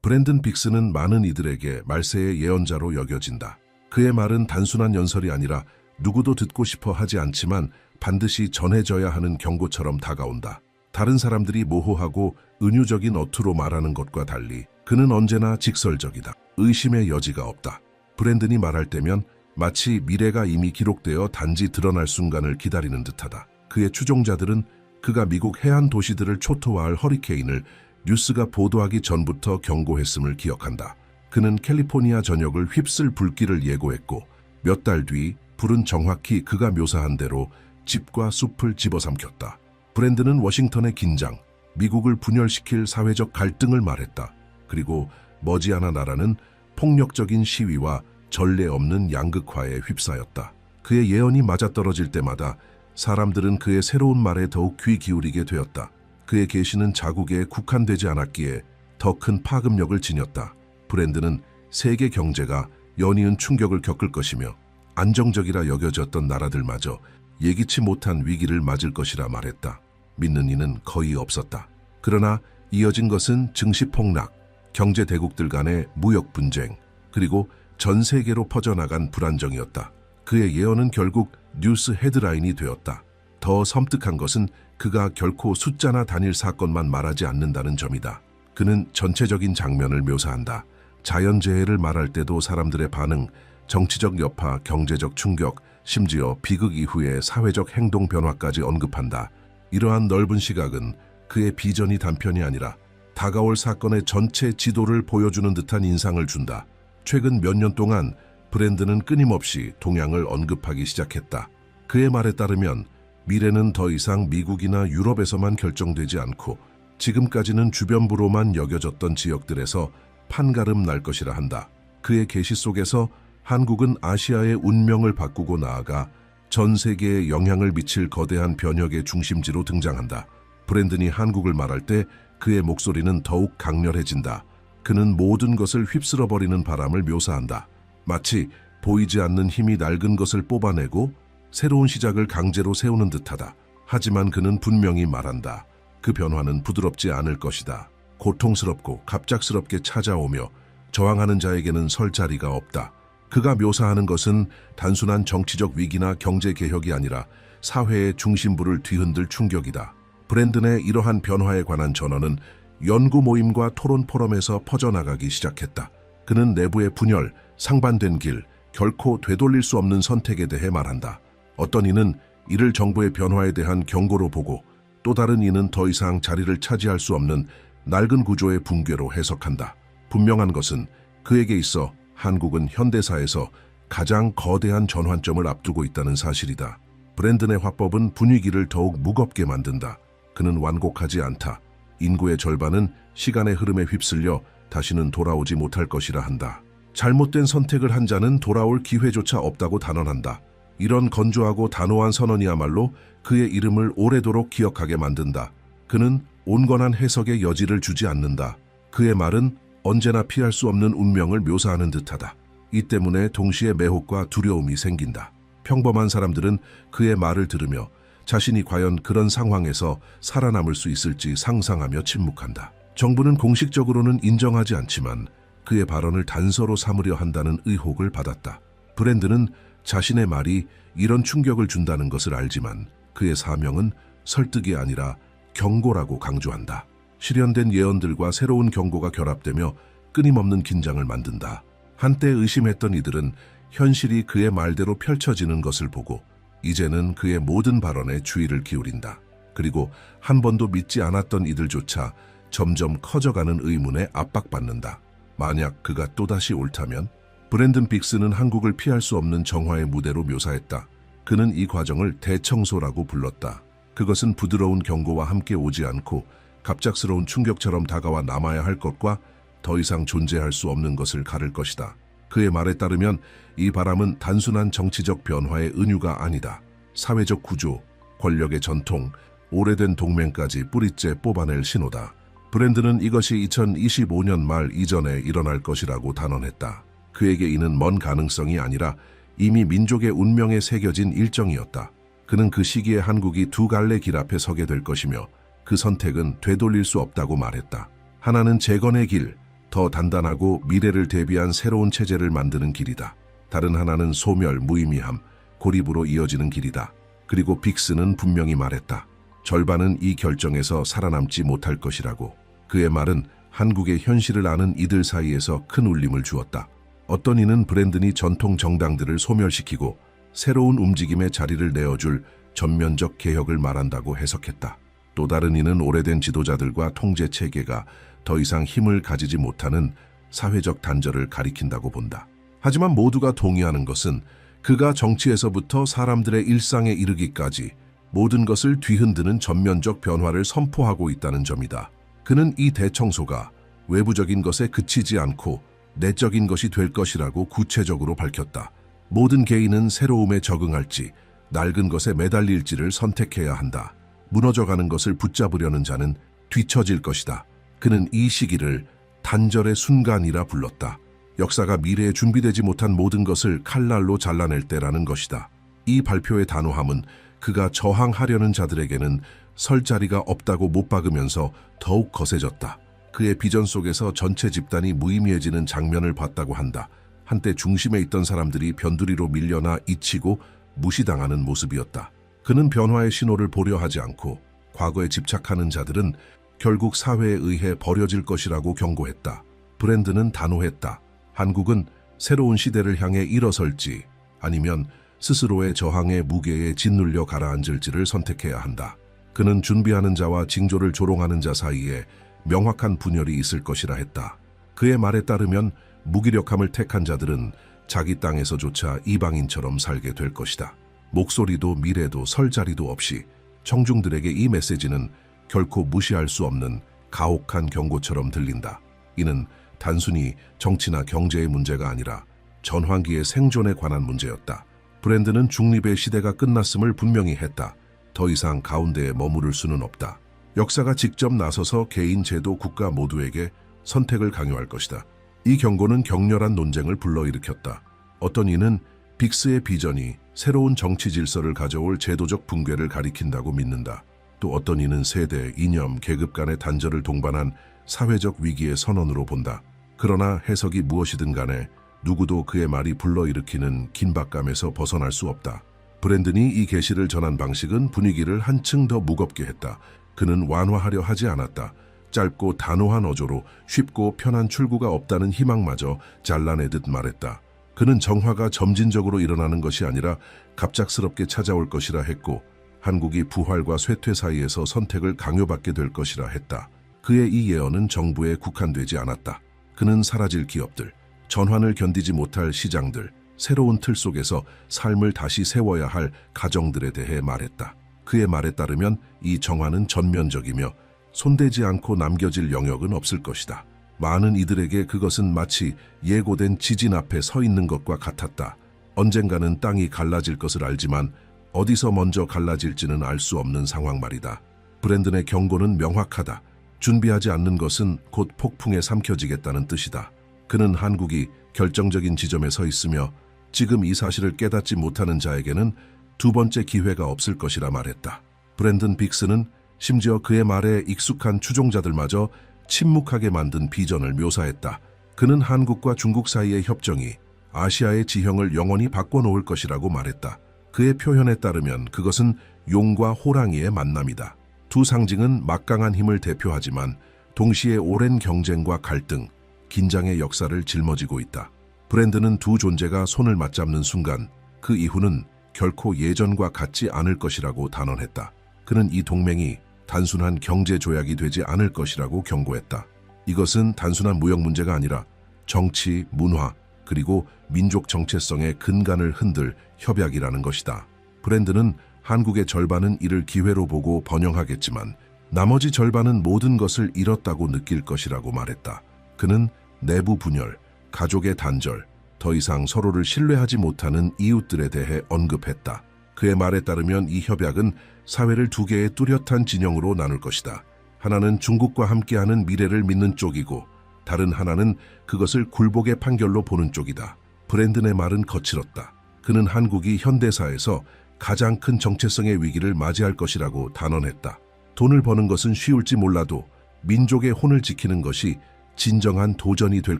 브랜든 빅스는 많은 이들에게 말세의 예언자로 여겨진다. 그의 말은 단순한 연설이 아니라 누구도 듣고 싶어 하지 않지만 반드시 전해져야 하는 경고처럼 다가온다. 다른 사람들이 모호하고 은유적인 어투로 말하는 것과 달리 그는 언제나 직설적이다. 의심의 여지가 없다. 브랜든이 말할 때면 마치 미래가 이미 기록되어 단지 드러날 순간을 기다리는 듯하다. 그의 추종자들은 그가 미국 해안 도시들을 초토화할 허리케인을 뉴스가 보도하기 전부터 경고했음을 기억한다. 그는 캘리포니아 전역을 휩쓸 불길을 예고했고 몇 달 뒤 불은 정확히 그가 묘사한 대로 집과 숲을 집어삼켰다. 브랜든은 워싱턴의 긴장, 미국을 분열시킬 사회적 갈등을 말했다. 그리고 머지않아 나라는 폭력적인 시위와 전례 없는 양극화에 휩싸였다. 그의 예언이 맞아떨어질 때마다 사람들은 그의 새로운 말에 더욱 귀 기울이게 되었다. 그의 계시는 자국에 국한되지 않았기에 더 큰 파급력을 지녔다. 브랜든은 세계 경제가 연이은 충격을 겪을 것이며 안정적이라 여겨졌던 나라들마저 예기치 못한 위기를 맞을 것이라 말했다. 믿는 이는 거의 없었다. 그러나 이어진 것은 증시 폭락, 경제 대국들 간의 무역 분쟁, 그리고 전 세계로 퍼져나간 불안정이었다. 그의 예언은 결국 뉴스 헤드라인이 되었다. 더 섬뜩한 것은 그가 결코 숫자나 단일 사건만 말하지 않는다는 점이다. 그는 전체적인 장면을 묘사한다. 자연재해를 말할 때도 사람들의 반응, 정치적 여파, 경제적 충격, 심지어 비극 이후의 사회적 행동 변화까지 언급한다. 이러한 넓은 시각은 그의 비전이 단편이 아니라 다가올 사건의 전체 지도를 보여주는 듯한 인상을 준다. 최근 몇 년 동안 브랜든은 끊임없이 동양을 언급하기 시작했다. 그의 말에 따르면 미래는 더 이상 미국이나 유럽에서만 결정되지 않고 지금까지는 주변부로만 여겨졌던 지역들에서 판가름 날 것이라 한다. 그의 계시 속에서 한국은 아시아의 운명을 바꾸고 나아가 전 세계에 영향을 미칠 거대한 변혁의 중심지로 등장한다. 브랜든이 한국을 말할 때 그의 목소리는 더욱 강렬해진다. 그는 모든 것을 휩쓸어버리는 바람을 묘사한다. 마치 보이지 않는 힘이 낡은 것을 뽑아내고 새로운 시작을 강제로 세우는 듯하다. 하지만 그는 분명히 말한다. 그 변화는 부드럽지 않을 것이다. 고통스럽고 갑작스럽게 찾아오며 저항하는 자에게는 설 자리가 없다. 그가 묘사하는 것은 단순한 정치적 위기나 경제 개혁이 아니라 사회의 중심부를 뒤흔들 충격이다. 브랜든의 이러한 변화에 관한 전언은 연구 모임과 토론 포럼에서 퍼져나가기 시작했다. 그는 내부의 분열, 상반된 길, 결코 되돌릴 수 없는 선택에 대해 말한다. 어떤 이는 이를 정부의 변화에 대한 경고로 보고 또 다른 이는 더 이상 자리를 차지할 수 없는 낡은 구조의 붕괴로 해석한다. 분명한 것은 그에게 있어 한국은 현대사에서 가장 거대한 전환점을 앞두고 있다는 사실이다. 브랜든의 화법은 분위기를 더욱 무겁게 만든다. 그는 완곡하지 않다. 인구의 절반은 시간의 흐름에 휩쓸려 다시는 돌아오지 못할 것이라 한다. 잘못된 선택을 한 자는 돌아올 기회조차 없다고 단언한다. 이런 건조하고 단호한 선언이야말로 그의 이름을 오래도록 기억하게 만든다. 그는 온건한 해석의 여지를 주지 않는다. 그의 말은 언제나 피할 수 없는 운명을 묘사하는 듯하다. 이 때문에 동시에 매혹과 두려움이 생긴다. 평범한 사람들은 그의 말을 들으며 자신이 과연 그런 상황에서 살아남을 수 있을지 상상하며 침묵한다. 정부는 공식적으로는 인정하지 않지만 그의 발언을 단서로 삼으려 한다는 의혹을 받았다. 브랜든은 자신의 말이 이런 충격을 준다는 것을 알지만 그의 사명은 설득이 아니라 경고라고 강조한다. 실현된 예언들과 새로운 경고가 결합되며 끊임없는 긴장을 만든다. 한때 의심했던 이들은 현실이 그의 말대로 펼쳐지는 것을 보고 이제는 그의 모든 발언에 주의를 기울인다. 그리고 한 번도 믿지 않았던 이들조차 점점 커져가는 의문에 압박받는다. 만약 그가 또다시 옳다면? 브랜든 빅스는 한국을 피할 수 없는 정화의 무대로 묘사했다. 그는 이 과정을 대청소라고 불렀다. 그것은 부드러운 경고와 함께 오지 않고 갑작스러운 충격처럼 다가와 남아야 할 것과 더 이상 존재할 수 없는 것을 가를 것이다. 그의 말에 따르면 이 바람은 단순한 정치적 변화의 은유가 아니다. 사회적 구조, 권력의 전통, 오래된 동맹까지 뿌리째 뽑아낼 신호다. 브랜든은 이것이 2025년 말 이전에 일어날 것이라고 단언했다. 그에게 이는 먼 가능성이 아니라 이미 민족의 운명에 새겨진 일정이었다. 그는 그 시기에 한국이 두 갈래 길 앞에 서게 될 것이며 그 선택은 되돌릴 수 없다고 말했다. 하나는 재건의 길, 더 단단하고 미래를 대비한 새로운 체제를 만드는 길이다. 다른 하나는 소멸, 무의미함, 고립으로 이어지는 길이다. 그리고 빅스는 분명히 말했다. 절반은 이 결정에서 살아남지 못할 것이라고. 그의 말은 한국의 현실을 아는 이들 사이에서 큰 울림을 주었다. 어떤 이는 브랜든이 전통 정당들을 소멸시키고 새로운 움직임의 자리를 내어줄 전면적 개혁을 말한다고 해석했다. 또 다른 이는 오래된 지도자들과 통제 체계가 더 이상 힘을 가지지 못하는 사회적 단절을 가리킨다고 본다. 하지만 모두가 동의하는 것은 그가 정치에서부터 사람들의 일상에 이르기까지 모든 것을 뒤흔드는 전면적 변화를 선포하고 있다는 점이다. 그는 이 대청소가 외부적인 것에 그치지 않고 내적인 것이 될 것이라고 구체적으로 밝혔다. 모든 개인은 새로움에 적응할지 낡은 것에 매달릴지를 선택해야 한다. 무너져가는 것을 붙잡으려는 자는 뒤처질 것이다. 그는 이 시기를 단절의 순간이라 불렀다. 역사가 미래에 준비되지 못한 모든 것을 칼날로 잘라낼 때라는 것이다. 이 발표의 단호함은 그가 저항하려는 자들에게는 설 자리가 없다고 못 박으면서 더욱 거세졌다. 그의 비전 속에서 전체 집단이 무의미해지는 장면을 봤다고 한다. 한때 중심에 있던 사람들이 변두리로 밀려나 잊히고 무시당하는 모습이었다. 그는 변화의 신호를 보려 하지 않고 과거에 집착하는 자들은 결국 사회에 의해 버려질 것이라고 경고했다. 브랜든은 단호했다. 한국은 새로운 시대를 향해 일어설지 아니면 스스로의 저항의 무게에 짓눌려 가라앉을지를 선택해야 한다. 그는 준비하는 자와 징조를 조롱하는 자 사이에 명확한 분열이 있을 것이라 했다. 그의 말에 따르면 무기력함을 택한 자들은 자기 땅에서조차 이방인처럼 살게 될 것이다. 목소리도 미래도 설 자리도 없이 청중들에게 이 메시지는 결코 무시할 수 없는 가혹한 경고처럼 들린다. 이는 단순히 정치나 경제의 문제가 아니라 전환기의 생존에 관한 문제였다. 브랜든은 중립의 시대가 끝났음을 분명히 했다. 더 이상 가운데에 머무를 수는 없다. 역사가 직접 나서서 개인, 제도, 국가 모두에게 선택을 강요할 것이다. 이 경고는 격렬한 논쟁을 불러일으켰다. 어떤 이는 빅스의 비전이 새로운 정치 질서를 가져올 제도적 붕괴를 가리킨다고 믿는다. 또 어떤 이는 세대, 이념, 계급 간의 단절을 동반한 사회적 위기의 선언으로 본다. 그러나 해석이 무엇이든 간에 누구도 그의 말이 불러일으키는 긴박감에서 벗어날 수 없다. 브랜든이 이 계시를 전한 방식은 분위기를 한층 더 무겁게 했다. 그는 완화하려 하지 않았다. 짧고 단호한 어조로 쉽고 편한 출구가 없다는 희망마저 잘라내듯 말했다. 그는 정화가 점진적으로 일어나는 것이 아니라 갑작스럽게 찾아올 것이라 했고 한국이 부활과 쇠퇴 사이에서 선택을 강요받게 될 것이라 했다. 그의 이 예언은 정부에 국한되지 않았다. 그는 사라질 기업들, 전환을 견디지 못할 시장들, 새로운 틀 속에서 삶을 다시 세워야 할 가정들에 대해 말했다. 그의 말에 따르면 이 정화는 전면적이며 손대지 않고 남겨질 영역은 없을 것이다. 많은 이들에게 그것은 마치 예고된 지진 앞에 서 있는 것과 같았다. 언젠가는 땅이 갈라질 것을 알지만 어디서 먼저 갈라질지는 알 수 없는 상황 말이다. 브랜든의 경고는 명확하다. 준비하지 않는 것은 곧 폭풍에 삼켜지겠다는 뜻이다. 그는 한국이 결정적인 지점에 서 있으며 지금 이 사실을 깨닫지 못하는 자에게는 두 번째 기회가 없을 것이라 말했다. 브랜든 빅스는 심지어 그의 말에 익숙한 추종자들마저 침묵하게 만든 비전을 묘사했다. 그는 한국과 중국 사이의 협정이 아시아의 지형을 영원히 바꿔놓을 것이라고 말했다. 그의 표현에 따르면 그것은 용과 호랑이의 만남이다. 두 상징은 막강한 힘을 대표하지만 동시에 오랜 경쟁과 갈등, 긴장의 역사를 짊어지고 있다. 브랜든은 두 존재가 손을 맞잡는 순간 그 이후는 결코 예전과 같지 않을 것이라고 단언했다. 그는 이 동맹이 단순한 경제 조약이 되지 않을 것이라고 경고했다. 이것은 단순한 무역 문제가 아니라 정치, 문화, 그리고 민족 정체성의 근간을 흔들 협약이라는 것이다. 브랜든은 한국의 절반은 이를 기회로 보고 번영하겠지만 나머지 절반은 모든 것을 잃었다고 느낄 것이라고 말했다. 그는 내부 분열, 가족의 단절, 더 이상 서로를 신뢰하지 못하는 이웃들에 대해 언급했다. 그의 말에 따르면 이 협약은 사회를 두 개의 뚜렷한 진영으로 나눌 것이다. 하나는 중국과 함께하는 미래를 믿는 쪽이고 다른 하나는 그것을 굴복의 판결로 보는 쪽이다. 브랜든의 말은 거칠었다. 그는 한국이 현대사에서 가장 큰 정체성의 위기를 맞이할 것이라고 단언했다. 돈을 버는 것은 쉬울지 몰라도 민족의 혼을 지키는 것이 진정한 도전이 될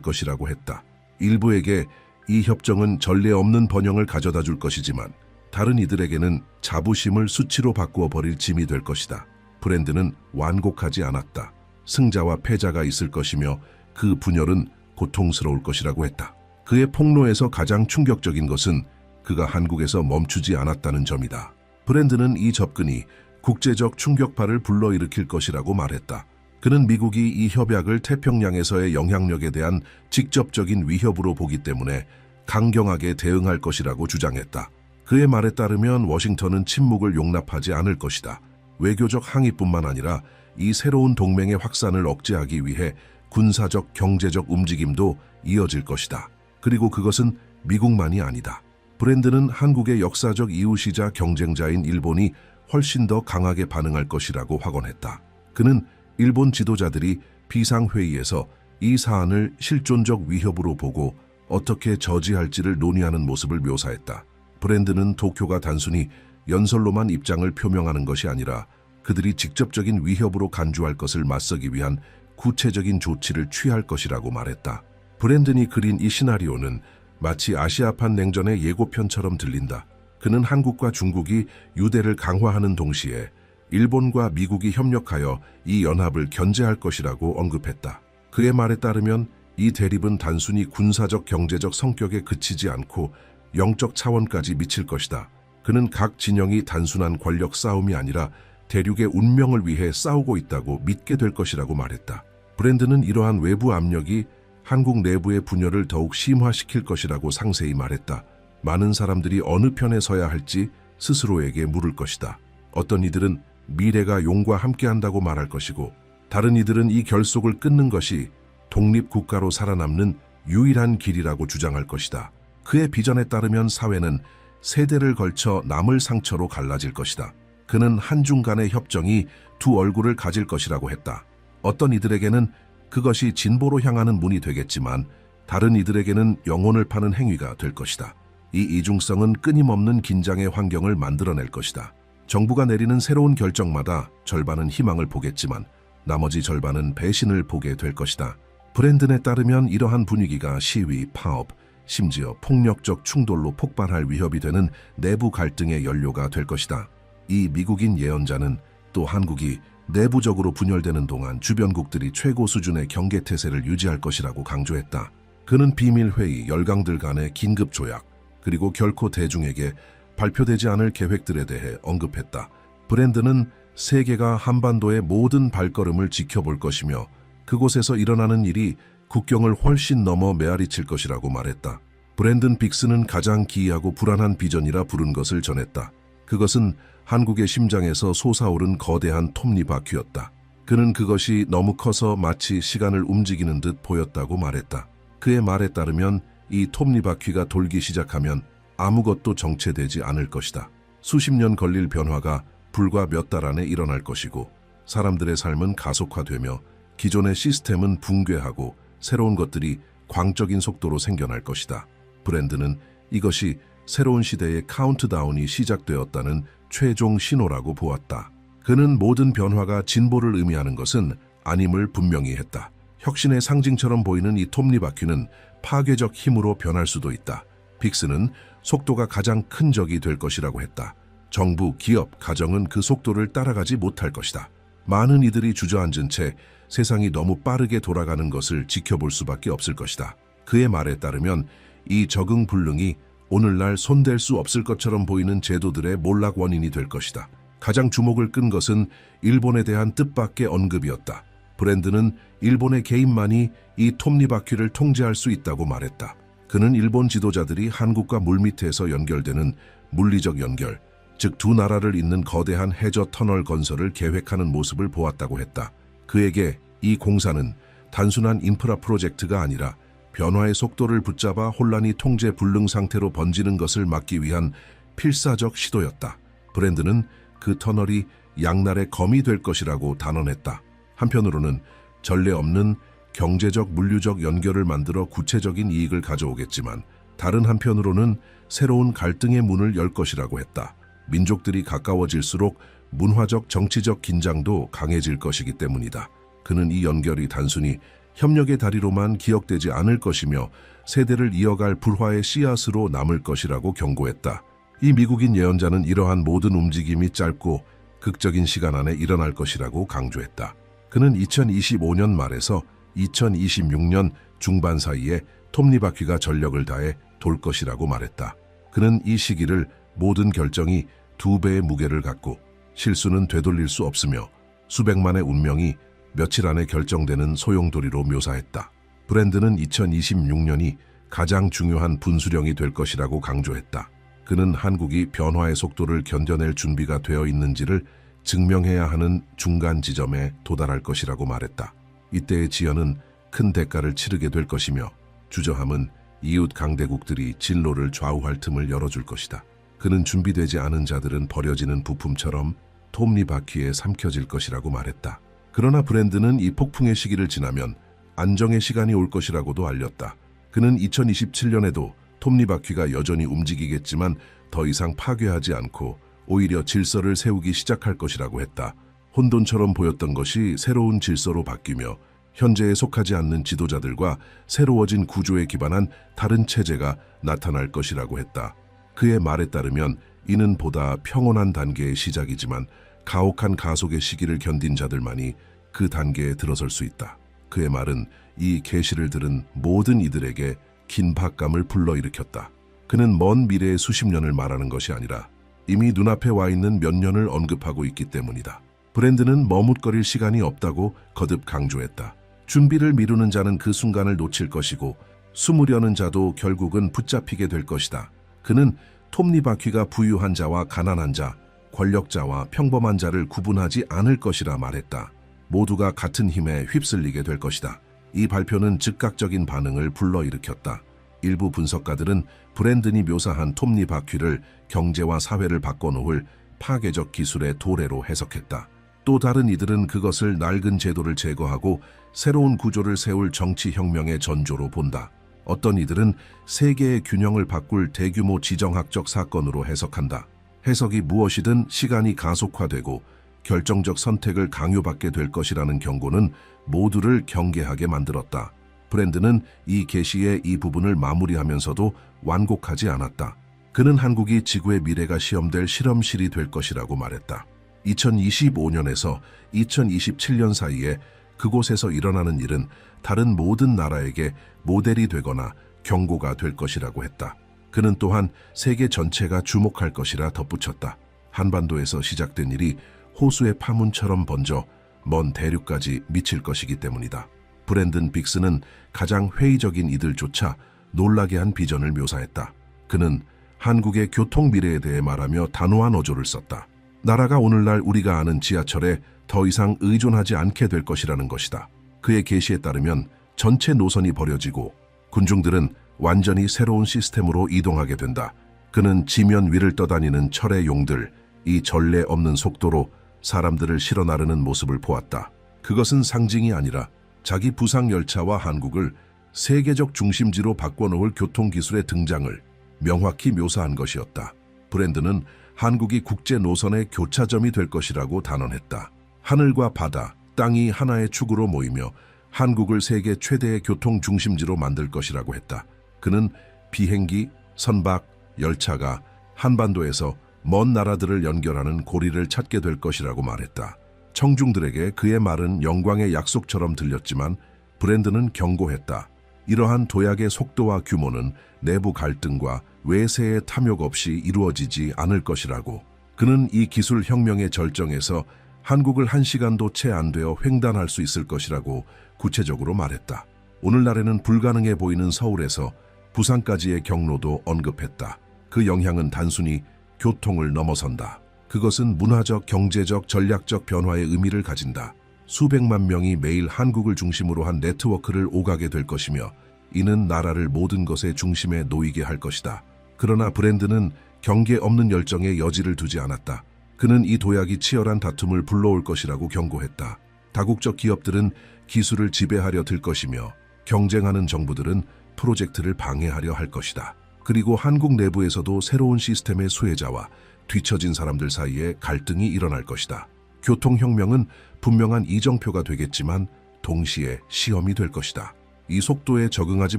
것이라고 했다. 일부에게 이 협정은 전례 없는 번영을 가져다 줄 것이지만 다른 이들에게는 자부심을 수치로 바꾸어 버릴 짐이 될 것이다. 브랜드는 완곡하지 않았다. 승자와 패자가 있을 것이며 그 분열은 고통스러울 것이라고 했다. 그의 폭로에서 가장 충격적인 것은 그가 한국에서 멈추지 않았다는 점이다. 브랜드는 이 접근이 국제적 충격파를 불러일으킬 것이라고 말했다. 그는 미국이 이 협약을 태평양에서의 영향력에 대한 직접적인 위협으로 보기 때문에 강경하게 대응할 것이라고 주장했다. 그의 말에 따르면 워싱턴은 침묵을 용납하지 않을 것이다. 외교적 항의뿐만 아니라 이 새로운 동맹의 확산을 억제하기 위해 군사적, 경제적 움직임도 이어질 것이다. 그리고 그것은 미국만이 아니다. 브랜드는 한국의 역사적 이웃이자 경쟁자인 일본이 훨씬 더 강하게 반응할 것이라고 확언했다. 그는 일본 지도자들이 비상회의에서 이 사안을 실존적 위협으로 보고 어떻게 저지할지를 논의하는 모습을 묘사했다. 브랜드는 도쿄가 단순히 연설로만 입장을 표명하는 것이 아니라 그들이 직접적인 위협으로 간주할 것을 맞서기 위한 구체적인 조치를 취할 것이라고 말했다. 브랜든이 그린 이 시나리오는 마치 아시아판 냉전의 예고편처럼 들린다. 그는 한국과 중국이 유대를 강화하는 동시에 일본과 미국이 협력하여 이 연합을 견제할 것이라고 언급했다. 그의 말에 따르면 이 대립은 단순히 군사적 경제적 성격에 그치지 않고 영적 차원까지 미칠 것이다. 그는 각 진영이 단순한 권력 싸움이 아니라 대륙의 운명을 위해 싸우고 있다고 믿게 될 것이라고 말했다. 브랜드는 이러한 외부 압력이 한국 내부의 분열을 더욱 심화시킬 것이라고 상세히 말했다. 많은 사람들이 어느 편에 서야 할지 스스로에게 물을 것이다. 어떤 이들은 미래가 용과 함께한다고 말할 것이고 다른 이들은 이 결속을 끊는 것이 독립국가로 살아남는 유일한 길이라고 주장할 것이다. 그의 비전에 따르면 사회는 세대를 걸쳐 남을 상처로 갈라질 것이다. 그는 한중 간의 협정이 두 얼굴을 가질 것이라고 했다. 어떤 이들에게는 그것이 진보로 향하는 문이 되겠지만 다른 이들에게는 영혼을 파는 행위가 될 것이다. 이 이중성은 끊임없는 긴장의 환경을 만들어낼 것이다. 정부가 내리는 새로운 결정마다 절반은 희망을 보겠지만 나머지 절반은 배신을 보게 될 것이다. 브랜든에 따르면 이러한 분위기가 시위, 파업, 심지어 폭력적 충돌로 폭발할 위협이 되는 내부 갈등의 연료가 될 것이다. 이 미국인 예언자는 또 한국이 내부적으로 분열되는 동안 주변국들이 최고 수준의 경계태세를 유지할 것이라고 강조했다. 그는 비밀회의, 열강들 간의 긴급 조약, 그리고 결코 대중에게 발표되지 않을 계획들에 대해 언급했다. 브랜드는 세계가 한반도의 모든 발걸음을 지켜볼 것이며 그곳에서 일어나는 일이 국경을 훨씬 넘어 메아리칠 것이라고 말했다. 브랜든 빅스는 가장 기이하고 불안한 비전이라 부른 것을 전했다. 그것은 한국의 심장에서 솟아오른 거대한 톱니바퀴였다. 그는 그것이 너무 커서 마치 시간을 움직이는 듯 보였다고 말했다. 그의 말에 따르면 이 톱니바퀴가 돌기 시작하면 아무것도 정체되지 않을 것이다. 수십 년 걸릴 변화가 불과 몇 달 안에 일어날 것이고 사람들의 삶은 가속화되며 기존의 시스템은 붕괴하고 새로운 것들이 광적인 속도로 생겨날 것이다. 브랜드는 이것이 새로운 시대의 카운트다운이 시작되었다는 최종 신호라고 보았다. 그는 모든 변화가 진보를 의미하는 것은 아님을 분명히 했다. 혁신의 상징처럼 보이는 이 톱니바퀴는 파괴적 힘으로 변할 수도 있다. 빅스는 속도가 가장 큰 적이 될 것이라고 했다. 정부, 기업, 가정은 그 속도를 따라가지 못할 것이다. 많은 이들이 주저앉은 채 세상이 너무 빠르게 돌아가는 것을 지켜볼 수밖에 없을 것이다. 그의 말에 따르면 이 적응 불능이 오늘날 손댈 수 없을 것처럼 보이는 제도들의 몰락 원인이 될 것이다. 가장 주목을 끈 것은 일본에 대한 뜻밖의 언급이었다. 브랜드는 일본의 개인만이 이 톱니바퀴를 통제할 수 있다고 말했다. 그는 일본 지도자들이 한국과 물밑에서 연결되는 물리적 연결, 즉 두 나라를 잇는 거대한 해저 터널 건설을 계획하는 모습을 보았다고 했다. 그에게 이 공사는 단순한 인프라 프로젝트가 아니라 변화의 속도를 붙잡아 혼란이 통제 불능 상태로 번지는 것을 막기 위한 필사적 시도였다. 브랜드는 그 터널이 양날의 검이 될 것이라고 단언했다. 한편으로는 전례 없는 경제적 물류적 연결을 만들어 구체적인 이익을 가져오겠지만 다른 한편으로는 새로운 갈등의 문을 열 것이라고 했다. 민족들이 가까워질수록 문화적 정치적 긴장도 강해질 것이기 때문이다. 그는 이 연결이 단순히 협력의 다리로만 기억되지 않을 것이며 세대를 이어갈 불화의 씨앗으로 남을 것이라고 경고했다. 이 미국인 예언자는 이러한 모든 움직임이 짧고 극적인 시간 안에 일어날 것이라고 강조했다. 그는 2025년 말에서 2026년 중반 사이에 톱니바퀴가 전력을 다해 돌 것이라고 말했다. 그는 이 시기를 모든 결정이 2배의 무게를 갖고 실수는 되돌릴 수 없으며 수백만의 운명이 며칠 안에 결정되는 소용돌이로 묘사했다. 브랜드는 2026년이 가장 중요한 분수령이 될 것이라고 강조했다. 그는 한국이 변화의 속도를 견뎌낼 준비가 되어 있는지를 증명해야 하는 중간 지점에 도달할 것이라고 말했다. 이때의 지연은 큰 대가를 치르게 될 것이며 주저함은 이웃 강대국들이 진로를 좌우할 틈을 열어줄 것이다. 그는 준비되지 않은 자들은 버려지는 부품처럼 톱니바퀴에 삼켜질 것이라고 말했다. 그러나 브랜드는 이 폭풍의 시기를 지나면 안정의 시간이 올 것이라고도 알렸다. 그는 2027년에도 톱니바퀴가 여전히 움직이겠지만 더 이상 파괴하지 않고 오히려 질서를 세우기 시작할 것이라고 했다. 혼돈처럼 보였던 것이 새로운 질서로 바뀌며 현재에 속하지 않는 지도자들과 새로워진 구조에 기반한 다른 체제가 나타날 것이라고 했다. 그의 말에 따르면 이는 보다 평온한 단계의 시작이지만 가혹한 가속의 시기를 견딘 자들만이 그 단계에 들어설 수 있다. 그의 말은 이 계시를 들은 모든 이들에게 긴박감을 불러일으켰다. 그는 먼 미래의 수십 년을 말하는 것이 아니라 이미 눈앞에 와 있는 몇 년을 언급하고 있기 때문이다. 브랜드는 머뭇거릴 시간이 없다고 거듭 강조했다. 준비를 미루는 자는 그 순간을 놓칠 것이고 숨으려는 자도 결국은 붙잡히게 될 것이다. 그는 톱니바퀴가 부유한 자와 가난한 자, 권력자와 평범한 자를 구분하지 않을 것이라 말했다. 모두가 같은 힘에 휩쓸리게 될 것이다. 이 발표는 즉각적인 반응을 불러일으켰다. 일부 분석가들은 브랜든이 묘사한 톱니바퀴를 경제와 사회를 바꿔놓을 파괴적 기술의 도래로 해석했다. 또 다른 이들은 그것을 낡은 제도를 제거하고 새로운 구조를 세울 정치혁명의 전조로 본다. 어떤 이들은 세계의 균형을 바꿀 대규모 지정학적 사건으로 해석한다. 해석이 무엇이든 시간이 가속화되고 결정적 선택을 강요받게 될 것이라는 경고는 모두를 경계하게 만들었다. 브랜드는 이 계시의 이 부분을 마무리하면서도 완곡하지 않았다. 그는 한국이 지구의 미래가 시험될 실험실이 될 것이라고 말했다. 2025년에서 2027년 사이에 그곳에서 일어나는 일은 다른 모든 나라에게 모델이 되거나 경고가 될 것이라고 했다. 그는 또한 세계 전체가 주목할 것이라 덧붙였다. 한반도에서 시작된 일이 호수의 파문처럼 번져 먼 대륙까지 미칠 것이기 때문이다. 브랜든 빅스는 가장 회의적인 이들조차 놀라게 한 비전을 묘사했다. 그는 한국의 교통 미래에 대해 말하며 단호한 어조를 썼다. 나라가 오늘날 우리가 아는 지하철에 더 이상 의존하지 않게 될 것이라는 것이다. 그의 계시에 따르면 전체 노선이 버려지고 군중들은 완전히 새로운 시스템으로 이동하게 된다. 그는 지면 위를 떠다니는 철의 용들, 이 전례 없는 속도로 사람들을 실어 나르는 모습을 보았다. 그것은 상징이 아니라 자기 부상 열차와 한국을 세계적 중심지로 바꿔놓을 교통기술의 등장을 명확히 묘사한 것이었다. 브랜드는 한국이 국제 노선의 교차점이 될 것이라고 단언했다. 하늘과 바다, 땅이 하나의 축으로 모이며 한국을 세계 최대의 교통 중심지로 만들 것이라고 했다. 그는 비행기, 선박, 열차가 한반도에서 먼 나라들을 연결하는 고리를 찾게 될 것이라고 말했다. 청중들에게 그의 말은 영광의 약속처럼 들렸지만 브랜드는 경고했다. 이러한 도약의 속도와 규모는 내부 갈등과 외세의 탐욕 없이 이루어지지 않을 것이라고. 그는 이 기술 혁명의 절정에서 한국을 한 시간도 채 안 되어 횡단할 수 있을 것이라고 구체적으로 말했다. 오늘날에는 불가능해 보이는 서울에서 부산까지의 경로도 언급했다. 그 영향은 단순히 교통을 넘어선다. 그것은 문화적, 경제적, 전략적 변화의 의미를 가진다. 수백만 명이 매일 한국을 중심으로 한 네트워크를 오가게 될 것이며 이는 나라를 모든 것의 중심에 놓이게 할 것이다. 그러나 브랜드는 경계 없는 열정에 여지를 두지 않았다. 그는 이 도약이 치열한 다툼을 불러올 것이라고 경고했다. 다국적 기업들은 기술을 지배하려 들 것이며 경쟁하는 정부들은 프로젝트를 방해하려 할 것이다. 그리고 한국 내부에서도 새로운 시스템의 수혜자와 뒤처진 사람들 사이에 갈등이 일어날 것이다. 교통혁명은 분명한 이정표가 되겠지만 동시에 시험이 될 것이다. 이 속도에 적응하지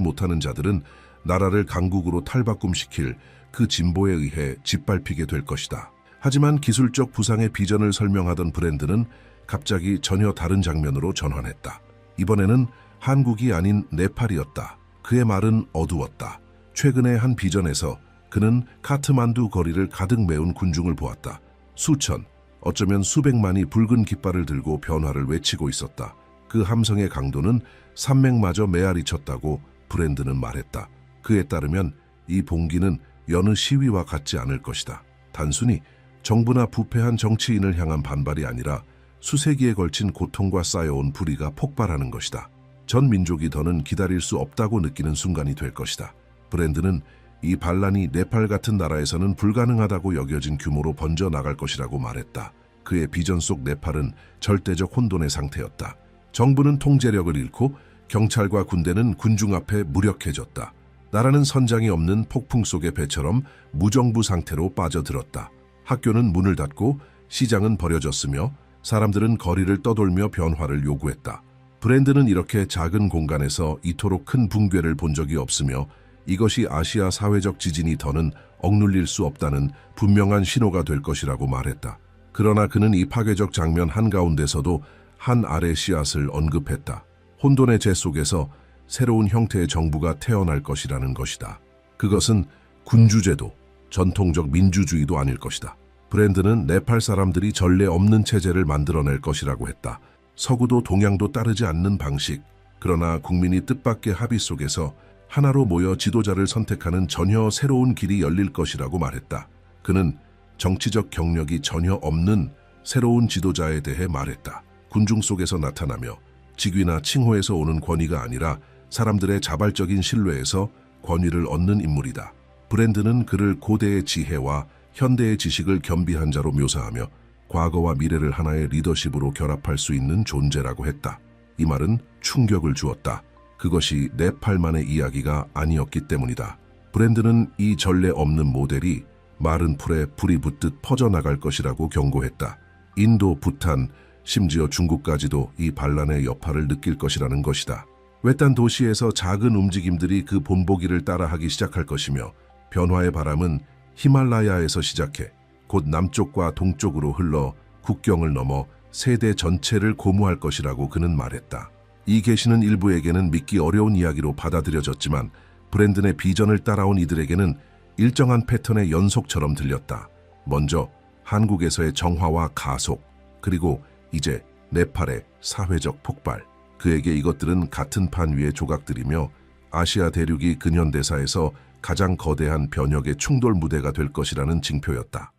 못하는 자들은 나라를 강국으로 탈바꿈시킬 그 진보에 의해 짓밟히게 될 것이다. 하지만 기술적 부상의 비전을 설명하던 브랜드는 갑자기 전혀 다른 장면으로 전환했다. 이번에는 한국이 아닌 네팔이었다. 그의 말은 어두웠다. 최근의 한 비전에서 그는 카트만두 거리를 가득 메운 군중을 보았다. 수천, 어쩌면 수백만이 붉은 깃발을 들고 변화를 외치고 있었다. 그 함성의 강도는 산맥마저 메아리 쳤다고 브랜드는 말했다. 그에 따르면 이 봉기는 여느 시위와 같지 않을 것이다. 단순히 정부나 부패한 정치인을 향한 반발이 아니라 수세기에 걸친 고통과 쌓여온 불의가 폭발하는 것이다. 전 민족이 더는 기다릴 수 없다고 느끼는 순간이 될 것이다. 브랜드는 이 반란이 네팔 같은 나라에서는 불가능하다고 여겨진 규모로 번져 나갈 것이라고 말했다. 그의 비전 속 네팔은 절대적 혼돈의 상태였다. 정부는 통제력을 잃고 경찰과 군대는 군중 앞에 무력해졌다. 나라는 선장이 없는 폭풍 속의 배처럼 무정부 상태로 빠져들었다. 학교는 문을 닫고 시장은 버려졌으며 사람들은 거리를 떠돌며 변화를 요구했다. 브랜드는 이렇게 작은 공간에서 이토록 큰 붕괴를 본 적이 없으며 이것이 아시아 사회적 지진이 더는 억눌릴 수 없다는 분명한 신호가 될 것이라고 말했다. 그러나 그는 이 파괴적 장면 한가운데서도 한 알의 씨앗을 언급했다. 혼돈의 재 속에서 새로운 형태의 정부가 태어날 것이라는 것이다. 그것은 군주제도, 전통적 민주주의도 아닐 것이다. 브랜드는 네팔 사람들이 전례 없는 체제를 만들어낼 것이라고 했다. 서구도 동양도 따르지 않는 방식, 그러나 국민이 뜻밖의 합의 속에서 하나로 모여 지도자를 선택하는 전혀 새로운 길이 열릴 것이라고 말했다. 그는 정치적 경력이 전혀 없는 새로운 지도자에 대해 말했다. 군중 속에서 나타나며 직위나 칭호에서 오는 권위가 아니라 사람들의 자발적인 신뢰에서 권위를 얻는 인물이다. 브랜드는 그를 고대의 지혜와 현대의 지식을 겸비한 자로 묘사하며 과거와 미래를 하나의 리더십으로 결합할 수 있는 존재라고 했다. 이 말은 충격을 주었다. 그것이 네팔만의 이야기가 아니었기 때문이다. 브랜드는 이 전례 없는 모델이 마른 풀에 불이 붙듯 퍼져나갈 것이라고 경고했다. 인도, 부탄, 심지어 중국까지도 이 반란의 여파를 느낄 것이라는 것이다. 외딴 도시에서 작은 움직임들이 그 본보기를 따라하기 시작할 것이며 변화의 바람은 히말라야에서 시작해 곧 남쪽과 동쪽으로 흘러 국경을 넘어 세대 전체를 고무할 것이라고 그는 말했다. 이 계시는 일부에게는 믿기 어려운 이야기로 받아들여졌지만 브랜든의 비전을 따라온 이들에게는 일정한 패턴의 연속처럼 들렸다. 먼저 한국에서의 정화와 가속, 그리고 이제 네팔의 사회적 폭발. 그에게 이것들은 같은 판 위의 조각들이며 아시아 대륙이 근현대사에서 가장 거대한 변혁의 충돌 무대가 될 것이라는 징표였다.